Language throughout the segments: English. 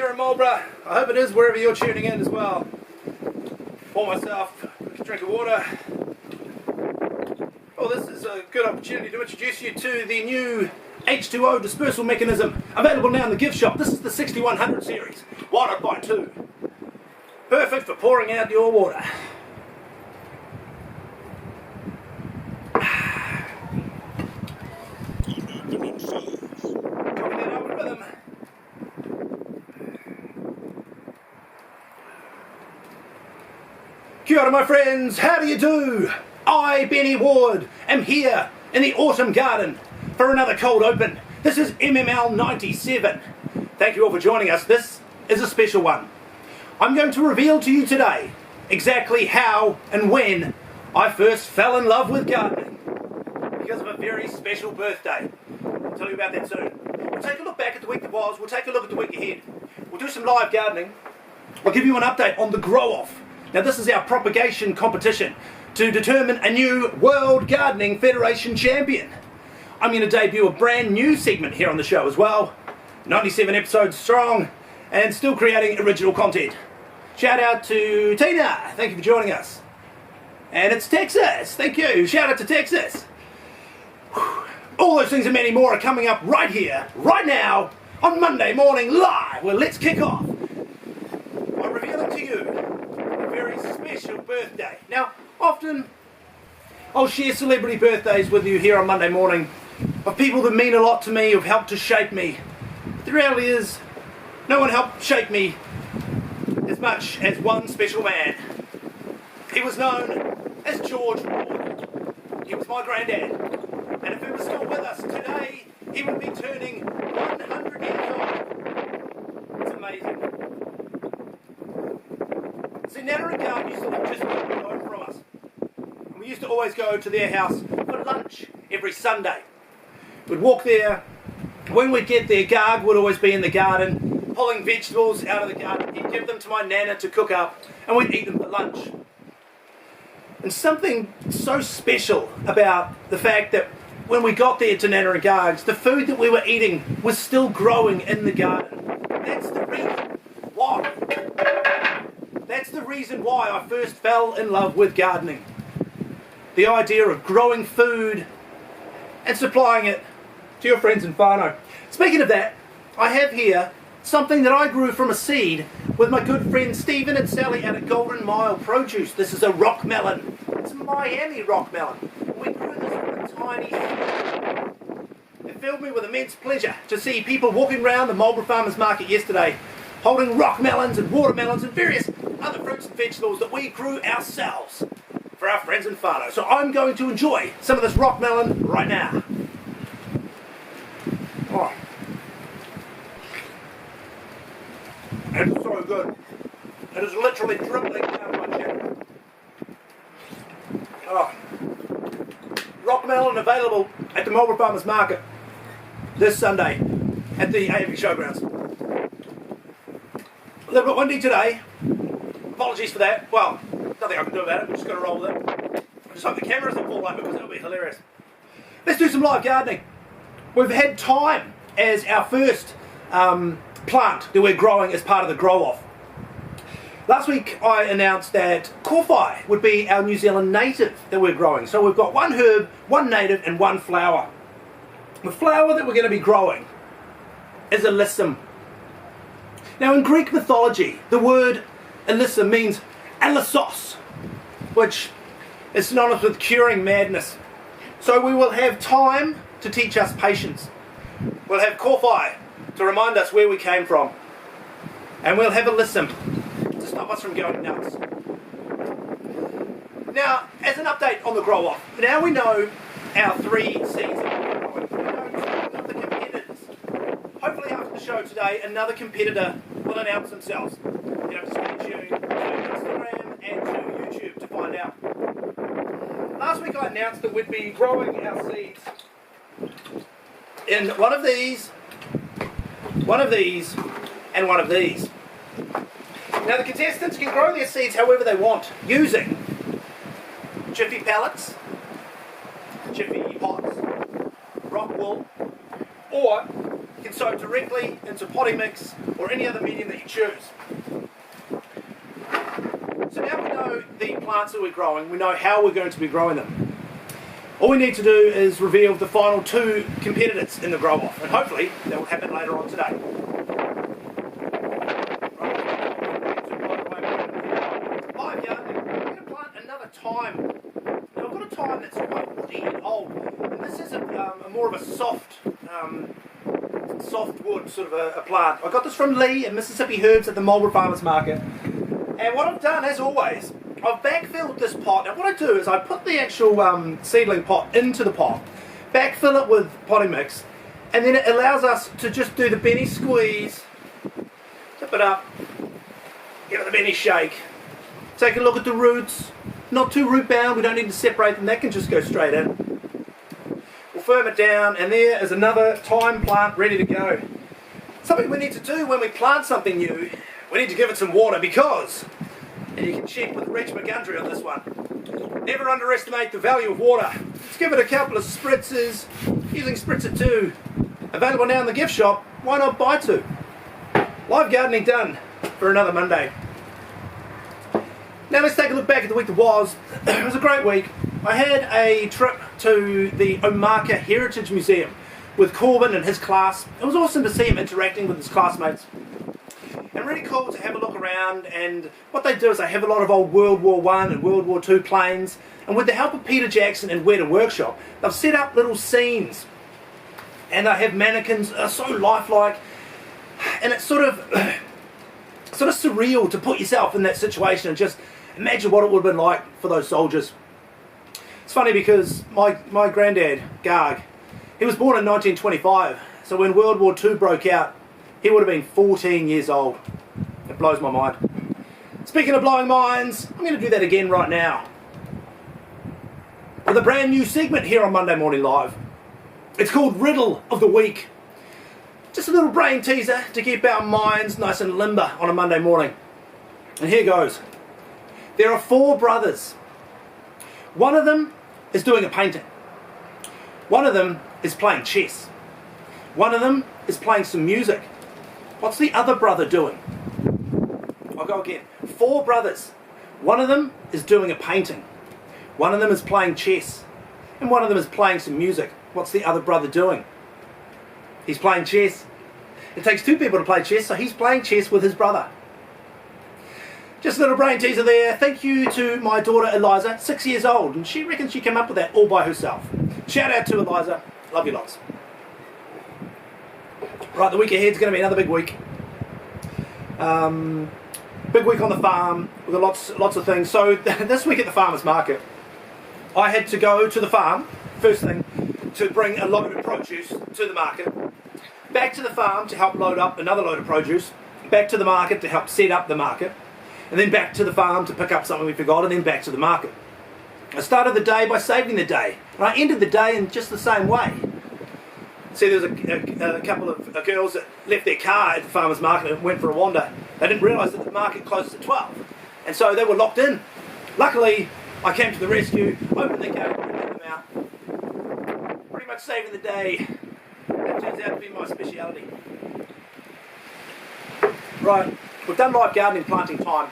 here in Marlborough. I hope it is wherever you're tuning in as well. Pour myself a drink of water. Well, this is a good opportunity to introduce you to the new H2O dispersal mechanism available now in the gift shop. This is the 6100 series, 1x2. Perfect for pouring out your water. Kia ora, my friends, how do you do? I, Benny Ward, am here in the autumn garden for another cold open. This is MML 97. Thank you all for joining us. This is a special one. I'm going to reveal to you today exactly how and when I first fell in love with gardening because of a very special birthday. I'll tell you about that soon. We'll take a look back at the week that was. We'll take a look at the week ahead. We'll do some live gardening. I'll give you an update on the grow-off. Now this is our propagation competition to determine a new World Gardening Federation champion. I'm going to debut a brand new segment here on the show as well. 97 episodes strong and still creating original content. Shout out to Tina, thank you for joining us. And it's Texas, thank you, shout out to Texas. Whew. All those things and many more are coming up right here, right now, on Monday morning live. Well, let's kick off by revealing to you a very special birthday. Now, often I'll share celebrity birthdays with you here on Monday morning of people that mean a lot to me, who've helped to shape me. But the reality is, no one helped shape me as much as one special man. He was known as George Ward. He was my granddad. And if he was still with us today, he would be turning 100 years old. It's amazing. See, Nana and Garth used to live just down the road from us. And we used to always go to their house for lunch every Sunday. We'd walk there. When we'd get there, Garg would always be in the garden, pulling vegetables out of the garden. He'd give them to my Nana to cook up, and we'd eat them for lunch. And something so special about the fact that when we got there to Nana and Garg's, the food that we were eating was still growing in the garden. That's the reason why. That's the reason why I first fell in love with gardening. The idea of growing food and supplying it to your friends in whānau. Speaking of that, I have here something that I grew from a seed with my good friend Stephen and Sally out at Golden Mile Produce. This is a rock melon. It's a Miami rock melon. We grew this from a tiny seed. It filled me with immense pleasure to see people walking around the Marlborough Farmers Market yesterday holding rock melons and watermelons and various other fruits and vegetables that we grew ourselves for our friends in whānau. So I'm going to enjoy some of this rock melon right now. Oh. It's so good. It is literally dribbling down my chin. Oh. Rock melon available at the Marlborough Farmers Market this Sunday at the AFB Showgrounds. A little bit windy today. Apologies for that. Well, nothing I can do about it. We're just going to roll with it. I just hope the cameras don't fall over because it'll be hilarious. Let's do some live gardening. We've had thyme as our first plant that we're growing as part of the grow-off. Last week I announced that Kawhai would be our New Zealand native that we're growing. So we've got one herb, one native and one flower. The flower that we're going to be growing is alyssum. Now in Greek mythology, the word alyssum means alyssos, which is synonymous with curing madness. So we will have thyme to teach us patience. We'll have Kawhai to remind us where we came from. And we'll have alyssum to stop us from going nuts. Now, as an update on the grow-off, now we know our 3 seeds that we're growing. We know two of the competitors. Hopefully after the show today, another competitor will announce themselves. You have to stay tuned to Instagram and to YouTube to find out. Last week I announced that we'd be growing our seeds in one of these, and one of these. Now the contestants can grow their seeds however they want, using jiffy pellets, jiffy pots, rock wool, or can sow directly into potty mix or any other medium that you choose. So now we know the plants that we're growing, we know how we're going to be growing them. All we need to do is reveal the final 2 competitors in the grow-off, and hopefully that will happen later on today. Live gardening. I'm going to plant another thyme. Now I've got a thyme that's quite woody and old, and this is a more of a soft wood sort of a plant. I got this from Lee at Mississippi Herbs at the Marlborough Farmers Market, and what I've done, as always, I've backfilled this pot. Now what I do is I put the actual seedling pot into the pot, backfill it with potting mix, and then it allows us to just do the Benny squeeze, tip it up, give it the Benny shake, take a look at the roots, not too root bound, we don't need to separate them, that can just go straight in. We'll firm it down, and there is another thyme plant ready to go. Something we need to do when we plant something new, we need to give it some water because, and you can check with Reg McGundry on this one, never underestimate the value of water. Let's give it a couple of spritzes, using Spritzer 2, available now in the gift shop, why not buy 2? Live gardening done for another Monday. Now let's take a look back at the week that was. It was a great week. I had a trip to the Omaka Heritage Museum with Corbin and his class. It was awesome to see him interacting with his classmates. And really cool to have a look around, and what they do is they have a lot of old World War I and World War II planes, and with the help of Peter Jackson and Weta Workshop, they've set up little scenes, and they have mannequins that are so lifelike, and it's sort of surreal to put yourself in that situation and just imagine what it would have been like for those soldiers. It's funny because my granddad, Garg, he was born in 1925, so when World War II broke out, he would have been 14 years old. It blows my mind. Speaking of blowing minds, I'm going to do that again right now, with a brand new segment here on Monday Morning Live. It's called Riddle of the Week. Just a little brain teaser to keep our minds nice and limber on a Monday morning. And here goes. There are 4 brothers. One of them is doing a painting. One of them is playing chess. One of them is playing some music. What's the other brother doing? I'll go again. 4 brothers. One of them is doing a painting. One of them is playing chess. And one of them is playing some music. What's the other brother doing? He's playing chess. It takes 2 people to play chess, so he's playing chess with his brother. Just a little brain teaser there. Thank you to my daughter Eliza, 6 years old, and she reckons she came up with that all by herself. Shout out to Eliza. Love you lots. Right, the week ahead is going to be another big week. Big week on the farm. We've got lots of things. So this week at the farmers market, I had to go to the farm first thing to bring a load of produce to the market, back to the farm to help load up another load of produce, back to the market to help set up the market, and then back to the farm to pick up something we forgot, and then back to the market. I started the day by saving the day, and I ended the day in just the same way. See, there was a couple of girls that left their car at the farmer's market and went for a wander. They didn't realise that the market closed at 12, and so they were locked in. Luckily, I came to the rescue, opened the gate, and let them out. Pretty much saving the day. That turns out to be my speciality. Right, we've done live gardening planting time.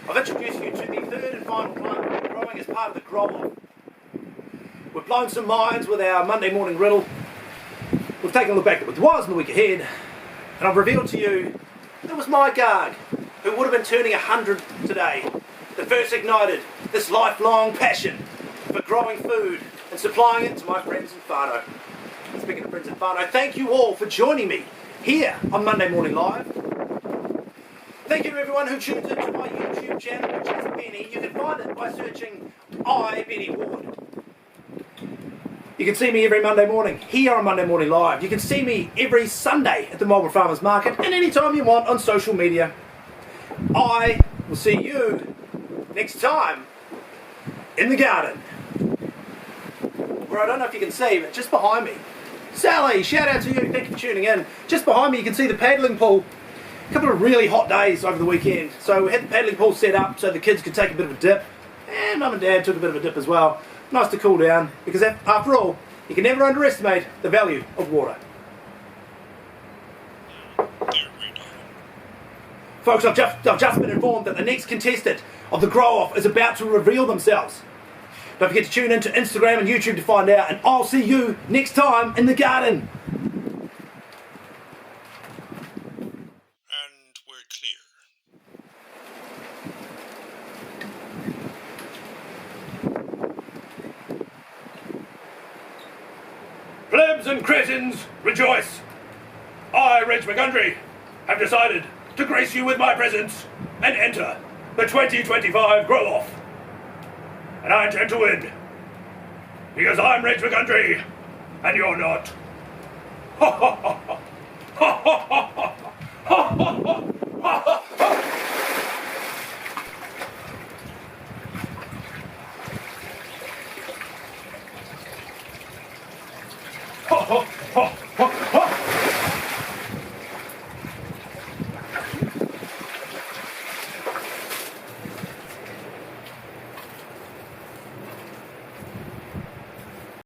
I've introduced you to the 3rd and final plant we're growing as part of the grow-off. We've blown some minds with our Monday morning riddle. We've taken a look back at what was in the week ahead, and I've revealed to you that it was my Garg who would have been turning 100 today that first ignited this lifelong passion for growing food and supplying it to my friends in Whānau. Speaking of friends in Whānau, thank you all for joining me here on Monday Morning Live. Thank you to everyone who tunes into my YouTube channel, which is Benny. You can find it by searching Benny Ward. You can see me every Monday morning here on Monday Morning Live. You can see me every Sunday at the Marlborough Farmers Market and anytime you want on social media. I will see you next time in the garden, where I don't know if you can see, but just behind me, Sally, shout out to you, thank you for tuning in. Just behind me you can see the paddling pool. A couple of really hot days over the weekend, so we had the paddling pool set up so the kids could take a bit of a dip, and Mum and Dad took a bit of a dip as well. Nice to cool down, because after all, you can never underestimate the value of water. Folks, I've just been informed that the next contestant of the grow-off is about to reveal themselves. Don't forget to tune in to Instagram and YouTube to find out, and I'll see you next time in the garden. And we're clear. Plebs and cretins, rejoice! I, Reg McGundry, have decided to grace you with my presence and enter the 2025 Grow-Off. And I intend to win, because I'm Reg McGundry, and you're not. Ha ha ha ha! Ha ha ha ha! Ha ha ha! Ha ha ha! Ha ha ha ha!